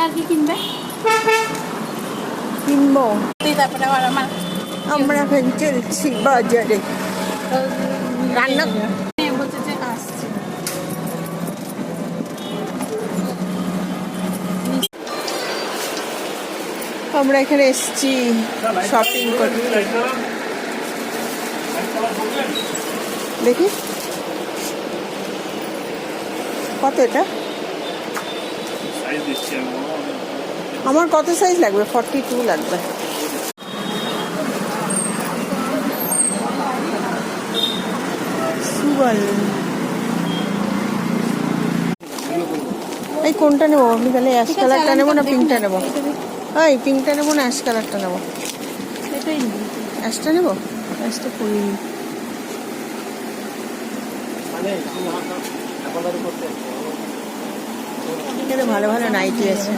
আর কি কিনবে? কিনবো। তারপরে আবার আমরা এখন চলছি বাজারে রান্না বলছে যে আসছে। আমরা এখানে এসেছি শপিং করতে। দেখি কত এটা, আমার কত সাইজ লাগবে? 42 লাগবে। এই কোনটা নেবো আপনি? তাহলে অ্যাশ কালারটা নেবো না পিঙ্কটা নেবো? এই পিঙ্কটা নেবো না অ্যাশ কালারটা নেবো? এটাই অ্যাশটা নেবো। অ্যাশটা করিনি। এখানে ভালো ভালো নাইটি আছে।